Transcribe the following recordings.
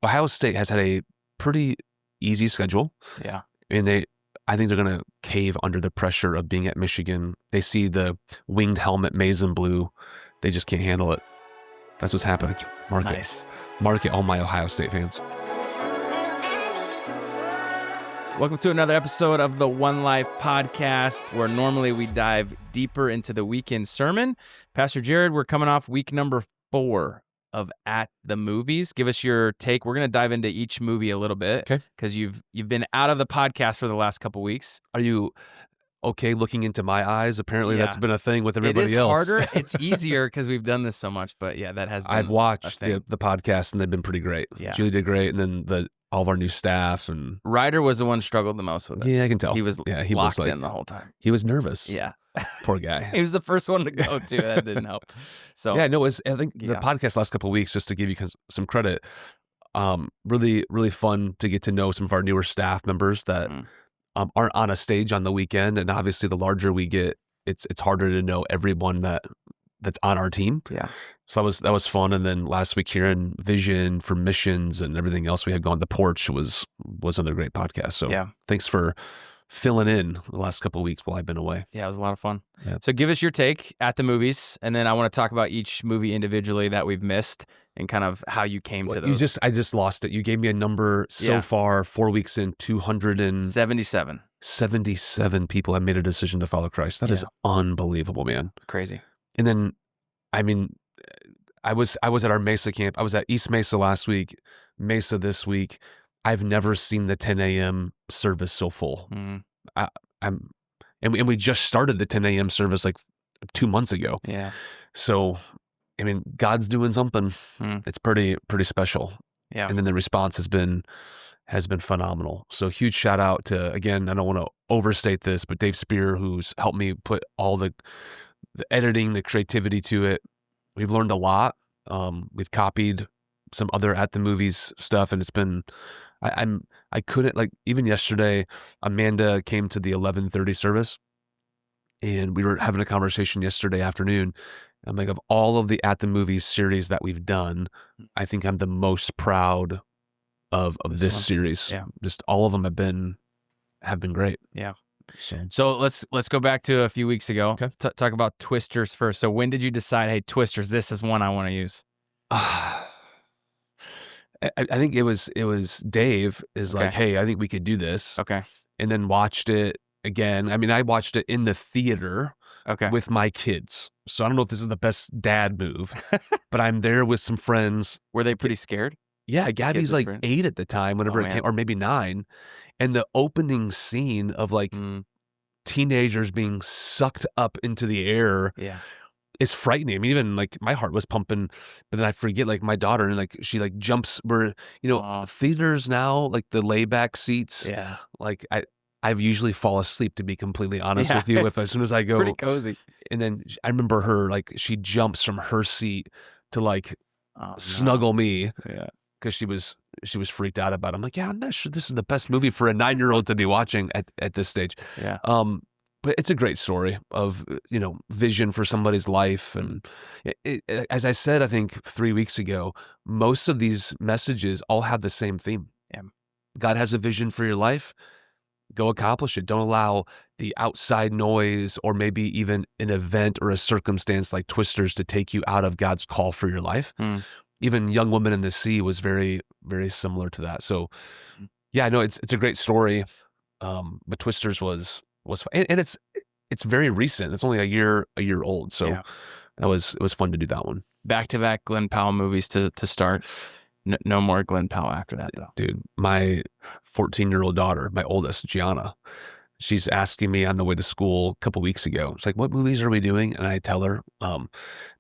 Ohio State has had a pretty easy schedule. Yeah. And I think they're going to cave under the pressure of being at Michigan. They see the winged helmet maize and blue. They just can't handle it. That's what's happening. Mark Nice. it. Mark it, all my Ohio State fans. Welcome to another episode of the One Life podcast, where normally we dive deeper into the weekend sermon. Pastor Jared, we're coming off week number 4 of At the Movies. Give us your take. We're going to dive into each movie a little bit, Okay. Because you've been out of the podcast for the last couple weeks. Are you okay looking into my eyes? Apparently that's been a thing with everybody else. It is harder. It's easier because we've done this so much, but yeah, that has been I've watched the podcast and they've been pretty great. Yeah. Julie did great, and then all of our new staff and Ryder was the one who struggled the most with it. Yeah, I can tell. He was locked in the whole time. He was nervous. Yeah. Poor guy. He was the first one to go too. That didn't help. So yeah, no, I think the podcast last couple of weeks, just to give you some credit, really, really fun to get to know some of our newer staff members that aren't on a stage on the weekend. And obviously the larger we get, it's harder to know everyone that's on our team. Yeah. So that was fun. And then last week here in Vision for missions and everything else we had going, The Porch was another great podcast. So thanks for filling in the last couple of weeks while I've been away. Yeah, it was a lot of fun. Yeah. So give us your take at the movies, and then I want to talk about each movie individually that we've missed and kind of how you came to those. I just lost it. You gave me a number so far, 4 weeks in, 277 people have made a decision to follow Christ. That is unbelievable, man. Crazy. And then, I mean, I was at our Mesa camp. I was at East Mesa last week, Mesa this week. I've never seen the 10 a.m. service so full. And we just started the 10 a.m. service like 2 months ago. Yeah. So, I mean, God's doing something. It's pretty special. Yeah. And then the response has been phenomenal. So huge shout out to, again, I don't want to overstate this, but Dave Spear, who's helped me put all the editing, the creativity to it. We've learned a lot. We've copied some other At the Movies stuff, and it's been, I couldn't, like, even yesterday, Amanda came to the 11:30 service, and we were having a conversation yesterday afternoon. I'm like, of all of the At the Movies series that we've done, I think I'm the most proud of this series. Yeah. Just all of them have been great. Yeah. So let's go back to a few weeks ago. Okay. Talk about Twisters first. So when did you decide, hey, Twisters, this is one I want to use? I think it was Dave is like, hey, I think we could do this. Okay. And then watched it again. I mean, I watched it in the theater with my kids. So I don't know if this is the best dad move, but I'm there with some friends. Were they pretty scared? Yeah, Gabby's like 8 at the time, whenever it came, or maybe 9. And the opening scene of like teenagers being sucked up into the air is frightening. I mean, even like my heart was pumping, but then I forget like my daughter, and like she like jumps where, theaters now, like the layback seats. Yeah. Like I've usually fall asleep, to be completely honest with you, as soon as I go. It's pretty cozy. And then I remember her, like she jumps from her seat to like snuggle me. Yeah. Because she was freaked out about it. I'm like, yeah, I'm not sure this is the best movie for a 9-year-old to be watching at this stage. Yeah. But it's a great story of, vision for somebody's life. And as I said, I think 3 weeks ago, most of these messages all have the same theme. Yeah. God has a vision for your life. Go accomplish it. Don't allow the outside noise or maybe even an event or a circumstance like Twisters to take you out of God's call for your life. Even Young Woman in the Sea was very, very similar to that. So, yeah, I know it's a great story, but Twisters was fun. And it's very recent. It's only a year old. So it was fun to do that one. Back-to-back Glenn Powell movies to start. No more Glenn Powell after that, though. Dude, my 14-year-old daughter, my oldest, Gianna, she's asking me on the way to school a couple weeks ago. It's like, what movies are we doing? And I tell her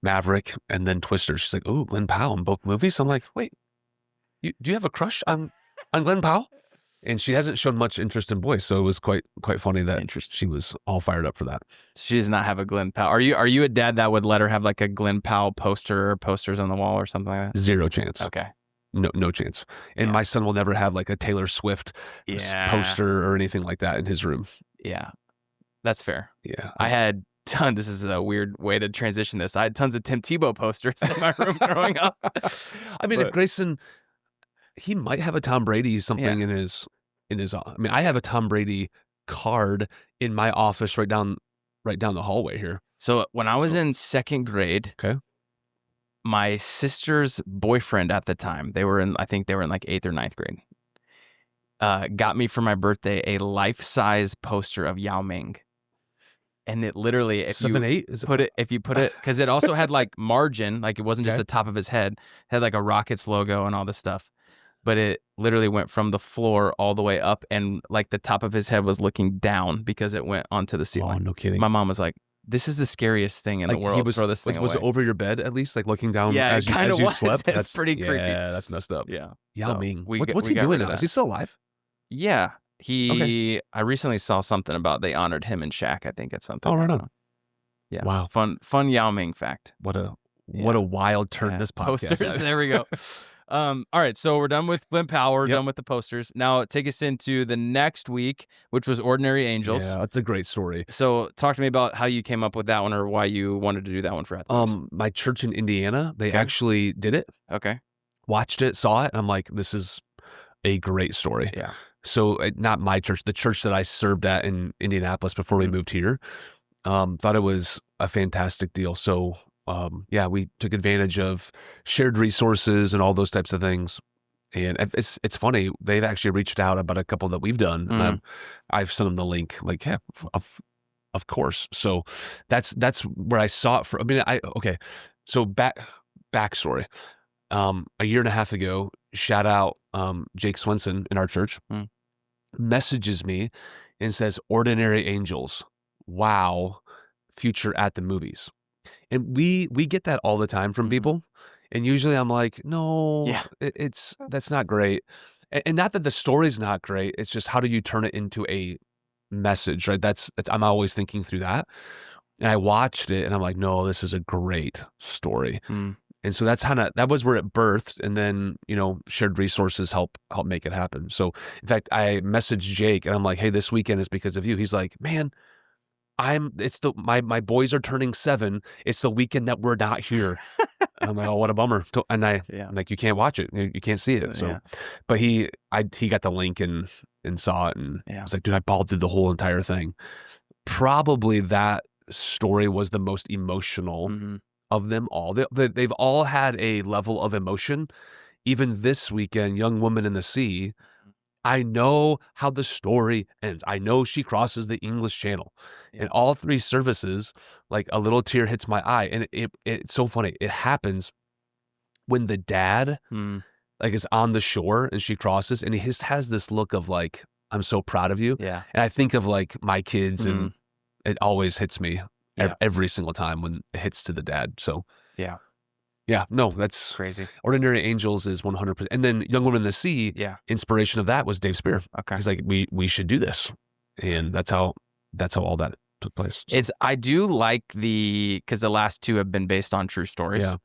Maverick and then Twister. She's like, oh, Glenn Powell in both movies. I'm like, wait, do you have a crush on Glenn Powell? And she hasn't shown much interest in boys, so it was quite funny that she was all fired up for that. She does not have a Glenn Powell. Are you a dad that would let her have like a Glenn Powell poster or posters on the wall or something like that? Zero chance. Okay. No chance. And my son will never have like a Taylor Swift poster or anything like that in his room. Yeah, that's fair. Yeah. I had this is a weird way to transition this. I had tons of Tim Tebow posters in my room growing up. I mean, if Grayson, he might have a Tom Brady something in his I mean, I have a Tom Brady card in my office right down the hallway here. So when I was in second grade, Okay. my sister's boyfriend at the time, I think they were in like 8th or 9th grade, got me for my birthday a life-size poster of Yao Ming. And it literally, if you put it, because it also had like margin, like it wasn't just the top of his head, it had like a Rockets logo and all this stuff. But it literally went from the floor all the way up, and like the top of his head was looking down because it went onto the ceiling. Oh, no kidding. My mom was like, "This is the scariest thing in the world. Throw this thing away." Was it over your bed at least, like looking down Yeah, as it kind of you was. slept? That's pretty creepy. Yeah, that's messed up. Yeah. Yao Ming. we What's got he doing rid of now? that. Is he still alive? Yeah. I recently saw something about they honored him and Shaq, I think, at something. Oh, right on. Yeah. Wow. Fun Yao Ming fact. What a wild turn this podcast posters. had. There we go. All right, so we're done with Glenn Powell. We're Yep. done with the posters. Now take us into the next week, which was Ordinary Angels. Yeah, that's a great story. So talk to me about how you came up with that one, or why you wanted to do that one for Athletics. My church in Indiana, they actually did it. Okay. Watched it, saw it, and I'm like, this is a great story. Yeah. So not my church, the church that I served at in Indianapolis before we moved here, thought it was a fantastic deal. So we took advantage of shared resources and all those types of things. And it's funny, they've actually reached out about a couple that we've done. And I've sent them the link, like, yeah, of course. So that's where I saw it for. I mean, so backstory. A year and a half ago, shout out Jake Swenson in our church, messages me and says, "Ordinary Angels, wow, future at the movies." And we get that all the time from people. And usually I'm like, no, that's not great. And not that the story's not great. It's just, how do you turn it into a message, right? I'm always thinking through that. And I watched it and I'm like, no, this is a great story. And so that was where it birthed. And then, shared resources help make it happen. So in fact, I messaged Jake and I'm like, hey, this weekend is because of you. He's like, man, my boys are turning 7. It's the weekend that we're not here. I'm like, oh, what a bummer. And I'm like, you can't watch it. You can't see it. So, but he got the link and saw it. And I was like, dude, I bawled through the whole entire thing. Probably that story was the most emotional of them all. They've all had a level of emotion. Even this weekend, Young Woman in the Sea, I know how the story ends. I know she crosses the English Channel. In all 3 services, like a little tear hits my eye. And it's so funny. It happens when the dad like is on the shore and she crosses, and he just has this look of like, I'm so proud of you. Yeah. And I think of like my kids, and it always hits me every single time when it hits to the dad. So yeah, no, that's crazy. Ordinary Angels is 100%. And then Young Woman in the Sea, inspiration of that was Dave Spear. Okay. He's like, we should do this. And that's how all that took place. So. I do like because the last 2 have been based on true stories. Yeah.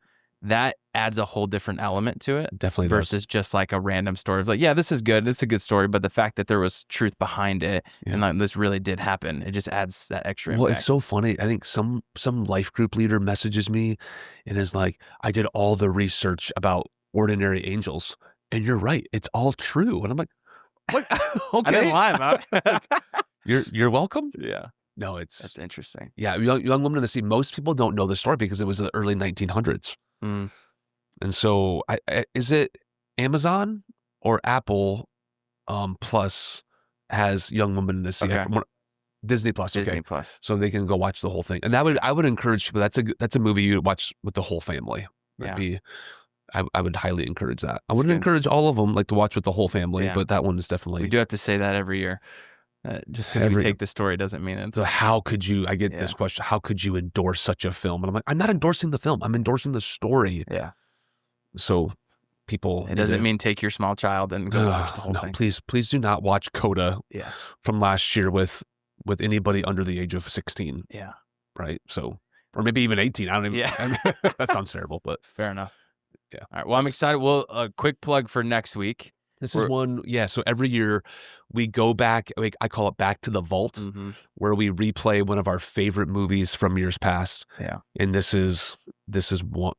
That adds a whole different element to it. Definitely versus just like a random story. It's like, yeah, this is good. It's a good story. But the fact that there was truth behind it and like this really did happen, it just adds that extra impact. Well, it's so funny. I think some life group leader messages me and is like, I did all the research about Ordinary Angels. And you're right. It's all true. And I'm like, what? Okay. I didn't lie about it. You're welcome. Yeah. No, that's interesting. Yeah. Young Woman in the Sea. Most people don't know the story because it was the early 1900s. And so is it Amazon or Apple Plus has Young Woman in the Sea? Okay. Disney Plus. Disney Okay. Plus. So they can go watch the whole thing. And I would encourage people. That's a movie you watch with the whole family. I would highly encourage that. I wouldn't encourage all of them to watch with the whole family, but that one is definitely. We do have to say that every year. Just because we take the story doesn't mean it's. So how could you? I get this question. How could you endorse such a film? And I'm like, I'm not endorsing the film. I'm endorsing the story. Yeah. So people. It doesn't mean take your small child and go watch the whole thing. Please do not watch Coda. Yeah. From last year with anybody under the age of 16. Yeah. Right. So, or maybe even 18. I don't even. Yeah. I mean, that sounds terrible, but fair enough. Yeah. All right. Well, I'm excited. Well, a quick plug for next week. This is one, so every year we go back, I call it Back to the Vault, where we replay one of our favorite movies from years past. Yeah. And this is one,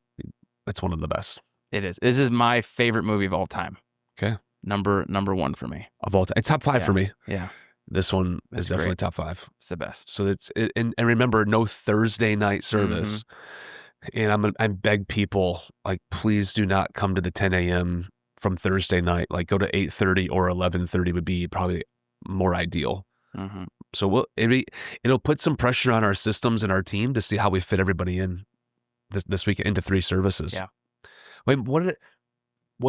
it's one of the best. It is. This is my favorite movie of all time. Okay. Number one for me. Of all time. It's top 5 for me. Yeah. This one That's is definitely great. top 5. It's the best. So and remember, no Thursday night service. And I beg people, like, please do not come to the 10 a.m. from Thursday night. Like, go to 8:30 or 11:30 would be probably more ideal. So it'll put some pressure on our systems and our team to see how we fit everybody in this week into 3 services. Yeah. Wait, what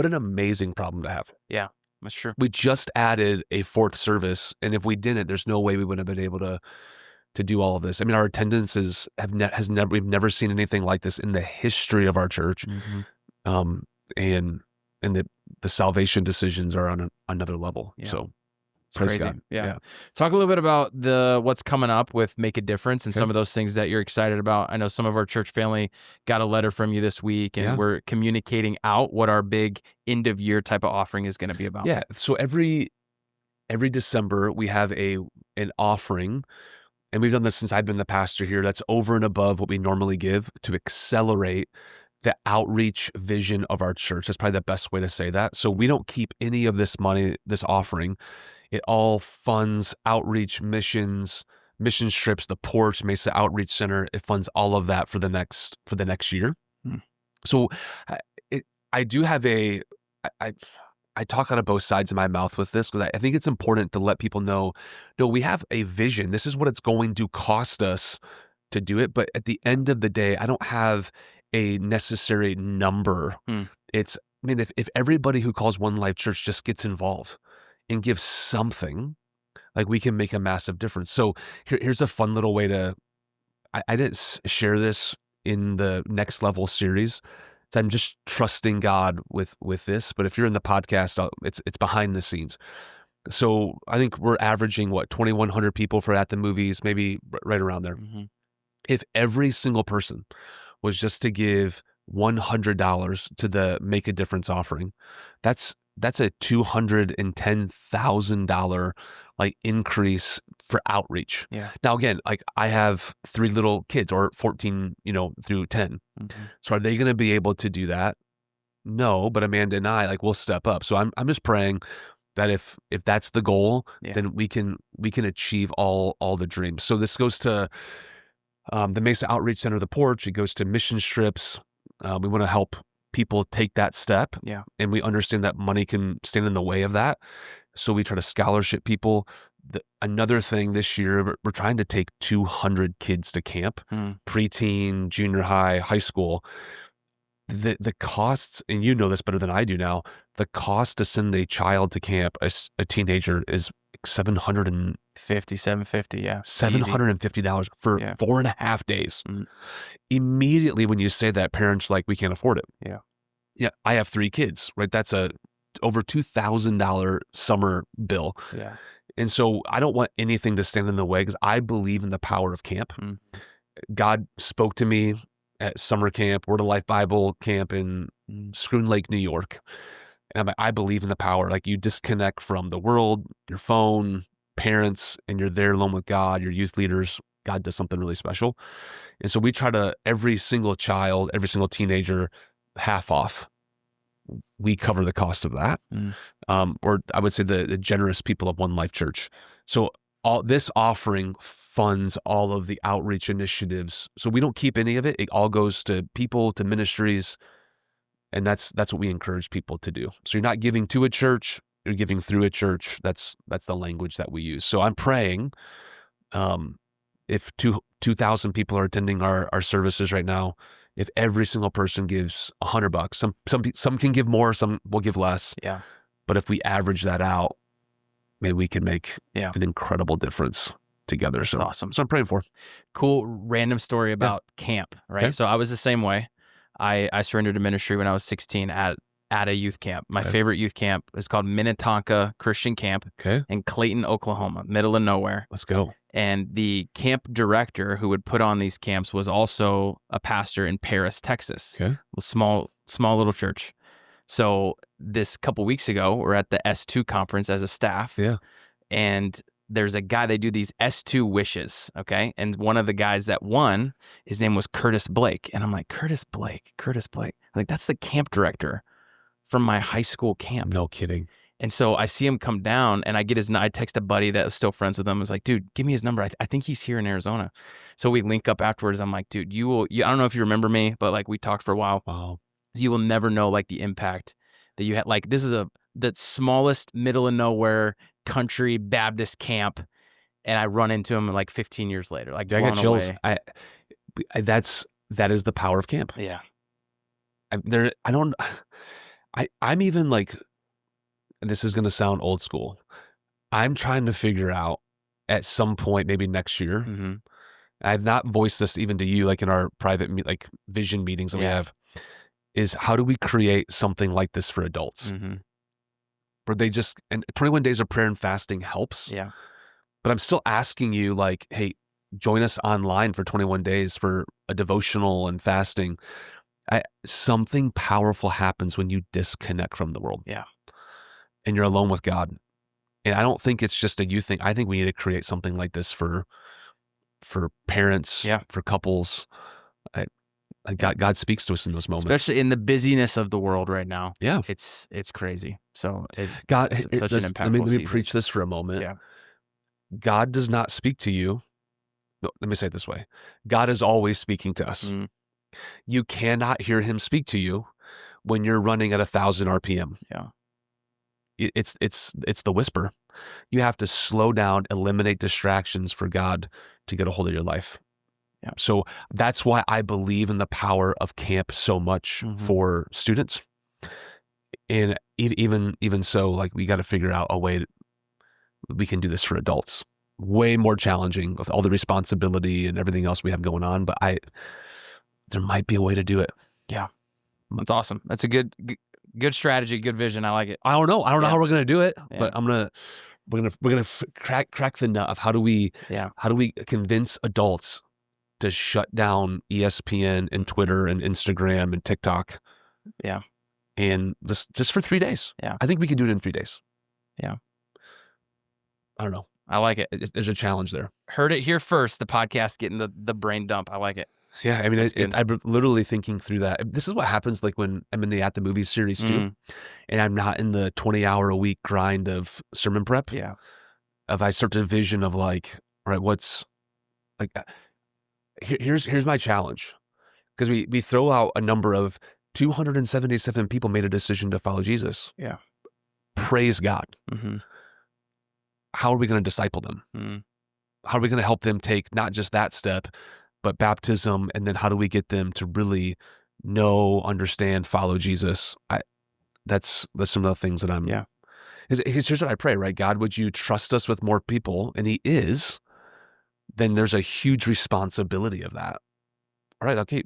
an amazing problem to have. Yeah, that's true. We just added a 4th service, and if we didn't, there's no way we would have been able to do all of this. I mean, our attendance we've never seen anything like this in the history of our church. And the salvation decisions are on another level. Yeah. So it's praise crazy. God. Yeah. Talk a little bit about what's coming up with Make a Difference and some of those things that you're excited about. I know some of our church family got a letter from you this week, and we're communicating out what our big end of year type of offering is going to be about. Yeah. So every December we have an offering. And we've done this since I've been the pastor here. That's over and above what we normally give to accelerate the outreach vision of our church. That's probably the best way to say that. So we don't keep any of this money, this offering. It all funds outreach missions, mission trips, the Porch, Mesa Outreach Center. It funds all of that for the next year. So I do have I talk out of both sides of my mouth with this because I think it's important to let people know, no, we have a vision. This is what it's going to cost us to do it. But at the end of the day, I don't have a necessary number. It's, I mean, if everybody who calls One Life Church just gets involved and gives something, like, we can make a massive difference. So here's a fun little way I didn't share this in the Next Level series. So I'm just trusting God with this. But if you're in the podcast, it's behind the scenes. So I think we're averaging 2,100 people for At the Movies, maybe right around there. If every single person was just to give $100 to the Make a Difference offering, that's a $210,000 increase for outreach. Yeah. Now, again, I have 3 little kids, or 14, through 10. So are they going to be able to do that? No, but Amanda and I, we'll step up. So I'm just praying that if that's the goal, then we can achieve all the dreams. So this goes to the Mesa Outreach Center, the Porch. It goes to mission trips. We want to help people take that step. Yeah. And we understand that money can stand in the way of that. So we try to scholarship people. Another thing this year, we're trying to take 200 kids to camp, preteen, junior high, high school. The costs, and you know this better than I do now, the cost to send a child to camp, a teenager, is $750, yeah. $750 for 4.5 days. Immediately when you say that, parents we can't afford it. Yeah. I have 3 kids, right? That's over $2,000 summer bill. Yeah. And so I don't want anything to stand in the way because I believe in the power of camp. God spoke to me at summer camp, Word of Life Bible camp in Schroon Lake, New York. And I believe in the power. You disconnect from the world, your phone, parents, and you're there alone with God, your youth leaders. God does something really special. And so we try to, every single child, every single teenager, half off. We cover the cost of that. Or I would say the generous people of One Life Church. So all this offering funds all of the outreach initiatives. So we don't keep any of it. It all goes to people, to ministries. And that's what we encourage people to do. So you're not giving to a church, you're giving through a church. That's the language that we use. So I'm praying, if 2,000 people are attending our services right now, if every single person gives $100, some can give more, some will give less. Yeah. But if we average that out, maybe we can make an incredible difference together. So that's awesome. So I'm praying for. Cool random story about camp, right? Okay. So I was the same way. I surrendered to ministry when I was 16 at a youth camp. My favorite youth camp is called Minnetonka Christian Camp in Clayton, Oklahoma, middle of nowhere. Let's go. And the camp director who would put on these camps was also a pastor in Paris, Texas. A small little church. So this couple weeks ago, we're at the S2 conference as a staff. Yeah. And there's a guy, they do these S2 wishes, okay? And one of the guys that won, his name was Curtis Blake. And I'm like, Curtis Blake. That's the camp director from my high school camp. No kidding. And so I see him come down, and I text a buddy that was still friends with him. I was like, dude, give me his number. I think he's here in Arizona. So we link up afterwards. I'm like, dude, I don't know if you remember me, but like we talked for a while. Wow. You will never know like the impact that you had. Like this is the smallest middle of nowhere country Baptist camp. And I run into him like 15 years later, like I blown got chills. away. That is the power of camp. Yeah. I'm even like, this is going to sound old school. I'm trying to figure out at some point, maybe next year. Mm-hmm. I've not voiced this even to you, like in our private like vision meetings that we have, is how do we create something like this for adults? Mm-hmm. Where and 21 days of prayer and fasting helps. Yeah. But I'm still asking you like, hey, join us online for 21 days for a devotional and fasting. Something powerful happens when you disconnect from the world. Yeah. And you're alone with God. And I don't think it's just a you thing. I think we need to create something like this for parents, for couples. God speaks to us in those moments, especially in the busyness of the world right now. Yeah, it's crazy. So it's such an impactful. Let me preach this for a moment. Yeah, God does not speak to you. No, let me say it this way: God is always speaking to us. Mm. You cannot hear Him speak to you when you're running at 1,000 RPM. Yeah. It's the whisper. You have to slow down, eliminate distractions for God to get a hold of your life. Yeah. So that's why I believe in the power of camp so much for students. And even so, like we got to figure out a way we can do this for adults. Way more challenging with all the responsibility and everything else we have going on. But there might be a way to do it. Yeah. That's awesome. That's a good strategy, good vision. I like it. I don't know how we're gonna do it, but we're gonna crack the nut of how do we convince adults to shut down ESPN and Twitter and Instagram and TikTok. Yeah, and just for 3 days. Yeah, I think we can do it in 3 days. Yeah, I don't know. I like it. There's a challenge there. Heard it here first. The podcast getting the brain dump. I like it. Yeah, I mean, I'm literally thinking through that. This is what happens like when I'm in the At the Movies series too, and I'm not in the 20-hour-a-week grind of sermon prep. Yeah, I start to vision of like, all right, what's like, here's my challenge, because we throw out a number of 277 people made a decision to follow Jesus. Yeah, praise God. Mm-hmm. How are we going to disciple them? Mm. How are we going to help them take not just that step, but baptism, and then how do we get them to really know, understand, follow Jesus? That's some of the things that I'm. Yeah. Here's what I pray, right? God, would you trust us with more people? And He is. Then there's a huge responsibility of that. All right, okay,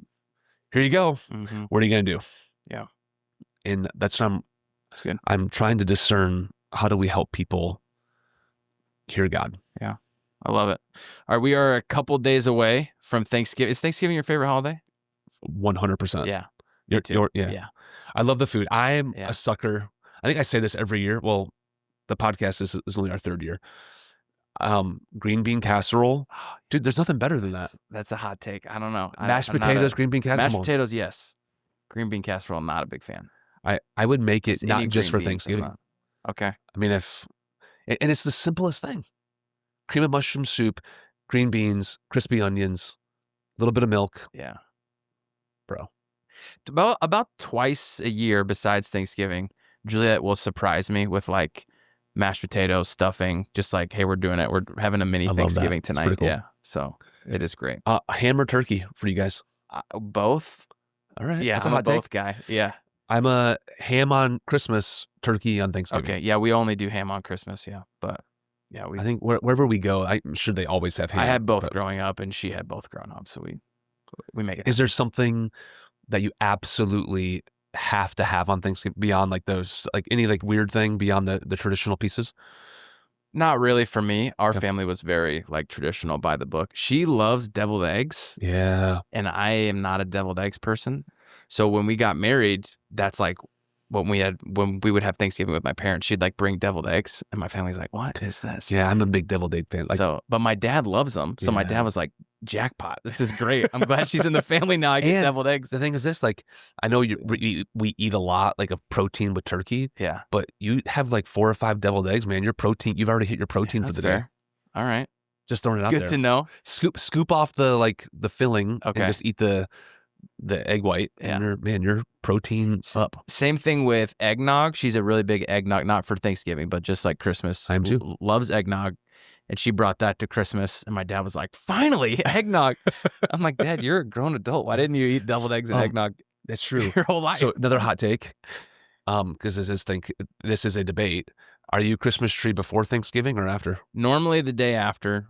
here you go. Mm-hmm. What are you going to do? Yeah. And that's what That's good. I'm trying to discern. How do we help people hear God? Yeah. I love it. All right, we are a couple days away from Thanksgiving. Is Thanksgiving your favorite holiday? 100%. Yeah. Yeah. I love the food. I am a sucker. I think I say this every year. Well, the podcast is only our third year. Green bean casserole. Dude, there's nothing better than that. That's a hot take. I don't know. Mashed potatoes, green bean casserole. Mashed potatoes, yes. Green bean casserole, not a big fan. I would make it not just for Thanksgiving. Okay. I mean, and it's the simplest thing. Cream of mushroom soup, green beans, crispy onions, a little bit of milk. Yeah. Bro. About twice a year besides Thanksgiving, Juliet will surprise me with like mashed potatoes, stuffing, just like, hey, we're doing it. We're having a mini Thanksgiving tonight. Cool. Yeah. So it is great. Ham or turkey for you guys? Both. All right. Yeah, I'm a both guy. Yeah. I'm a ham on Christmas, turkey on Thanksgiving. Okay. Yeah, we only do ham on Christmas. Yeah. But yeah, I think wherever we go, I'm sure they always have ham. I had both growing up, and she had both growing up, so we make it. Is there something that you absolutely have to have on Thanksgiving beyond like those, like any like weird thing beyond the traditional pieces? Not really for me. Our family was very like traditional by the book. She loves deviled eggs. Yeah. And I am not a deviled eggs person. So when we got married, that's like when we would have Thanksgiving with my parents, she'd like bring deviled eggs, and my family's like, "What is this?" Yeah, I'm a big deviled egg fan. But my dad loves them. So my dad was like, jackpot. This is great. I'm glad she's in the family now. I get And deviled eggs. the thing is this, like, I know we eat a lot, like, of protein with turkey, Yeah. but you have, like, 4 or 5 deviled eggs, man. Your protein, you've already hit your protein for That's the day. fair. All right. Just throwing it out Good there. to know. Scoop off the filling Okay. and just eat the egg white, and your protein's up. Same thing with eggnog. She's a really big eggnog, not for Thanksgiving, but just like Christmas. I am too. Loves eggnog. And she brought that to Christmas, and my dad was like, finally, eggnog. I'm like, Dad, you're a grown adult. Why didn't you eat deviled eggs and eggnog That's true. your whole life? So another hot take, because this is a debate. Are you Christmas tree before Thanksgiving or after? Normally the day after,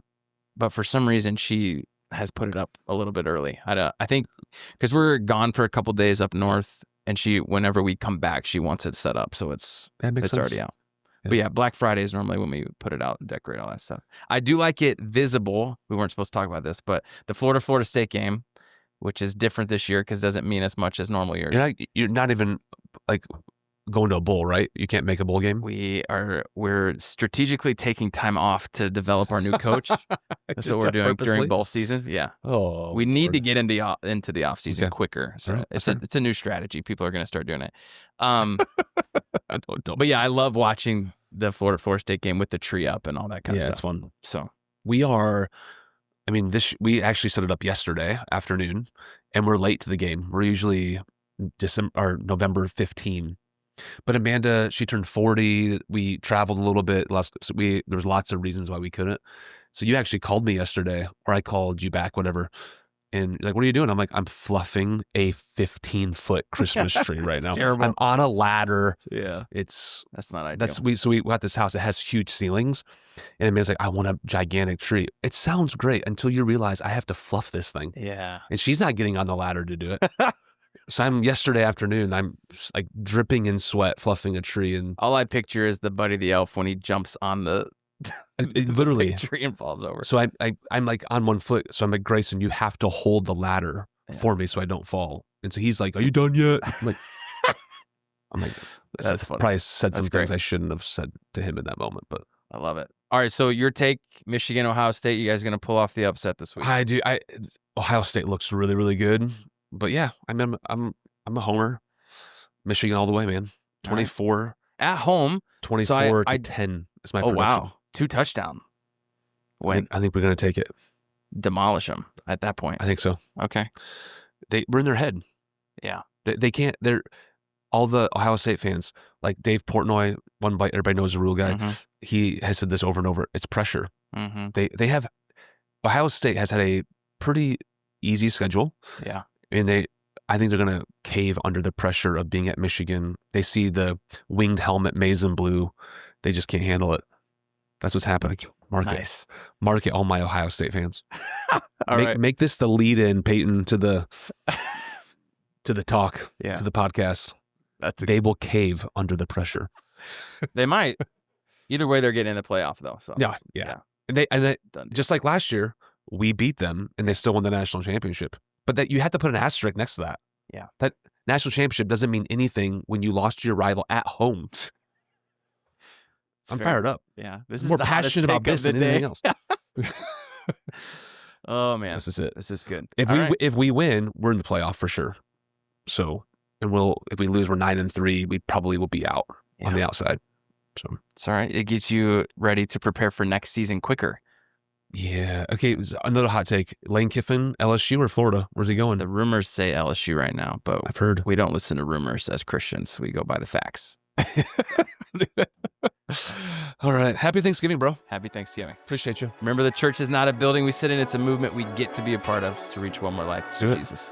but for some reason she has put it up a little bit early. I think because we're gone for a couple days up north, and whenever we come back, she wants it set up, so it's already out. Yeah. But yeah, Black Friday is normally when we put it out and decorate all that stuff. I do like it visible. We weren't supposed to talk about this, but the Florida State game, which is different this year because it doesn't mean as much as normal years. You're not even like going to a bowl, right? You can't make a bowl game. We're strategically taking time off to develop our new coach. That's what we're doing during bowl season. Yeah. Oh, we need to get into the off season quicker. So right. it's a new strategy. People are going to start doing it. But yeah, I love watching the Florida State game with the tree up and all that kind of stuff. Yeah, it's fun. So we actually set it up yesterday afternoon, and we're late to the game. We're usually November 15. But Amanda, she turned 40. We traveled a little bit. There was lots of reasons why we couldn't. So you actually called me yesterday, or I called you back, whatever. And you're like, what are you doing? I'm like, I'm fluffing a 15-foot Christmas tree right now. Terrible. I'm on a ladder. Yeah, that's not ideal. So we got this house that has huge ceilings, and Amanda's like, I want a gigantic tree. It sounds great until you realize I have to fluff this thing. Yeah, and she's not getting on the ladder to do it. So yesterday afternoon, I'm like dripping in sweat, fluffing a tree, and all I picture is the Buddy the Elf when he jumps on the literally tree and falls over. So I'm like on one foot. So I'm like, Grayson, you have to hold the ladder for me so I don't fall. And so he's like, are you done yet? I'm like, that's funny. Probably said some things I shouldn't have said to him in that moment, but I love it. All right, so your take, Michigan, Ohio State. You guys going to pull off the upset this week? I do. Ohio State looks really, really good. But yeah, I'm a homer. Michigan all the way, man. 24 at home. 24 to 10 is my prediction. Wow, 2 touchdown win. I think we're gonna take it. Demolish them at that point. I think so. Okay. We're in their head. Yeah. They can't. They're all the Ohio State fans, like Dave Portnoy, one bite. Everybody knows the rule guy. Mm-hmm. He has said this over and over. It's pressure. Mm-hmm. They have. Ohio State has had a pretty easy schedule. Yeah. And I think they're going to cave under the pressure of being at Michigan. They see the winged helmet maize and blue. They just can't handle it. That's what's happening. Nice. Market all my Ohio State fans. Right. Make this the lead in, Peyton, to the talk, to the podcast. They will cave under the pressure. They might. Either way, they're getting in the playoff, though. So yeah. And just like last year, we beat them, and they still won the national championship. But that you have to put an asterisk next to that. Yeah. That national championship doesn't mean anything when you lost to your rival at home. I'm fired up. Yeah. This is more passionate about this than anything else. Oh, man. This is it. This is good. If we win, we're in the playoff for sure. So, and if we lose, we're 9-3. We probably will be out on the outside. So it's all right. It gets you ready to prepare for next season quicker. Yeah. Okay. Another hot take. Lane Kiffin, LSU or Florida? Where's he going? The rumors say LSU right now, but I've heard. We don't listen to rumors as Christians. We go by the facts. All right. Happy Thanksgiving, bro. Happy Thanksgiving. Appreciate you. Remember, the church is not a building we sit in. It's a movement we get to be a part of to reach one more life. Let's do it. Jesus.